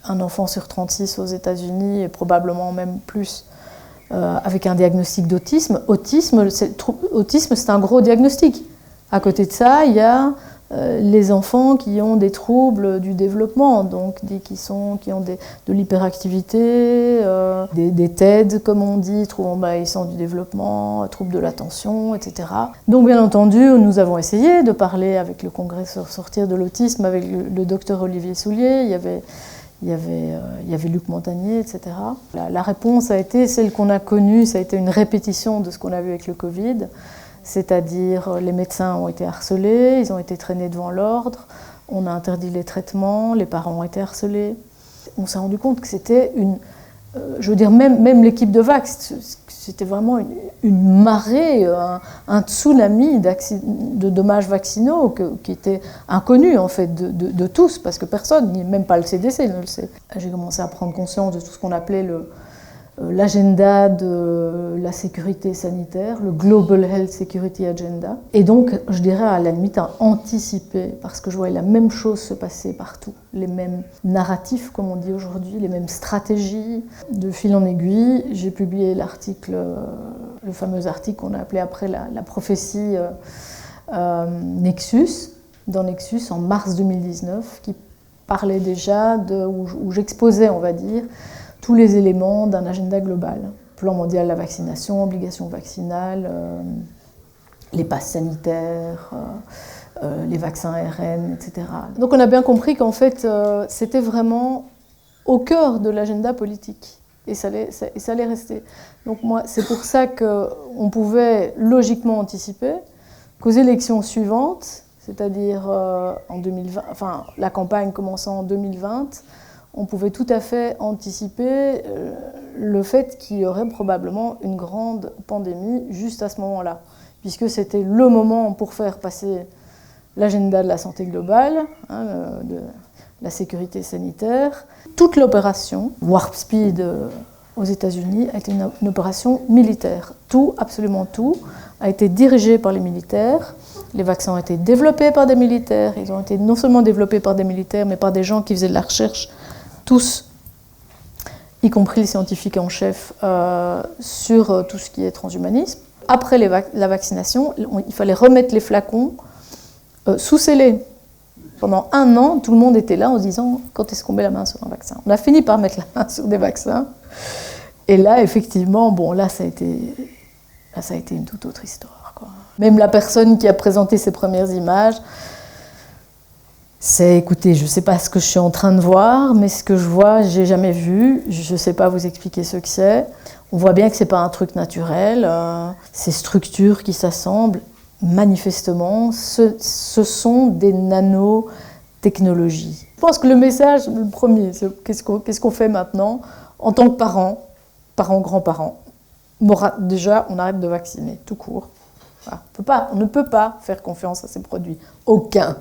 un enfant sur 36 aux États-Unis, et probablement même plus, avec un diagnostic d'autisme. Autisme, c'est un gros diagnostic. À côté de ça, il y a les enfants qui ont des troubles du développement, donc qui ont de l'hyperactivité, des TED, comme on dit, troubles envahissants du développement, troubles de l'attention, etc. Donc bien entendu, nous avons essayé de parler avec le congrès Sortir de l'autisme, avec le docteur Olivier Soulier, il y avait Luc Montagnier, etc. La réponse a été celle qu'on a connue, ça a été une répétition de ce qu'on a vu avec le Covid. C'est-à-dire les médecins ont été harcelés, ils ont été traînés devant l'ordre, on a interdit les traitements, les parents ont été harcelés. On s'est rendu compte que c'était je veux dire, même l'équipe de Vax, c'était vraiment une marée, un tsunami de dommages vaccinaux qui était inconnu en fait de tous, parce que personne, même pas le CDC ne le sait. J'ai commencé à prendre conscience de tout ce qu'on appelait l'agenda de la sécurité sanitaire, le Global Health Security Agenda. Et donc, je dirais à la limite à anticiper, parce que je voyais la même chose se passer partout, les mêmes narratifs, comme on dit aujourd'hui, les mêmes stratégies. De fil en aiguille, j'ai publié l'article, le fameux article qu'on a appelé après la prophétie Nexus, dans Nexus en mars 2019, qui parlait déjà où j'exposais, on va dire, tous les éléments d'un agenda global. Plan mondial de la vaccination, obligation vaccinale, les passes sanitaires, les vaccins ARN, etc. Donc on a bien compris qu'en fait, c'était vraiment au cœur de l'agenda politique. Et ça allait rester. Donc moi, c'est pour ça qu'on pouvait logiquement anticiper qu'aux élections suivantes, c'est-à-dire en 2020, enfin la campagne commençant en 2020, on pouvait tout à fait anticiper le fait qu'il y aurait probablement une grande pandémie juste à ce moment-là, puisque c'était le moment pour faire passer l'agenda de la santé globale, de la sécurité sanitaire. Toute l'opération Warp Speed aux États-Unis a été une opération militaire. Tout, absolument tout, a été dirigé par les militaires. Les vaccins ont été développés par des militaires. Ils ont été non seulement développés par des militaires, mais par des gens qui faisaient de la recherche, tous, y compris les scientifiques en chef, sur tout ce qui est transhumanisme. Après la vaccination, il fallait remettre les flacons sous scellés. Pendant 1 an, tout le monde était là en se disant « quand est-ce qu'on met la main sur un vaccin ?» On a fini par mettre la main sur des vaccins. Et là, effectivement, là, ça a été une toute autre histoire, quoi. Même la personne qui a présenté ses premières images, écoutez, je ne sais pas ce que je suis en train de voir, mais ce que je vois, je n'ai jamais vu. Je ne sais pas vous expliquer ce que c'est. On voit bien que ce n'est pas un truc naturel. Ces structures qui s'assemblent, manifestement, ce sont des nanotechnologies. Je pense que le message, le premier, c'est qu'est-ce qu'on fait maintenant en tant que parents, grands-parents. Déjà, on arrête de vacciner, tout court. Voilà. On ne peut pas faire confiance à ces produits. Aucun.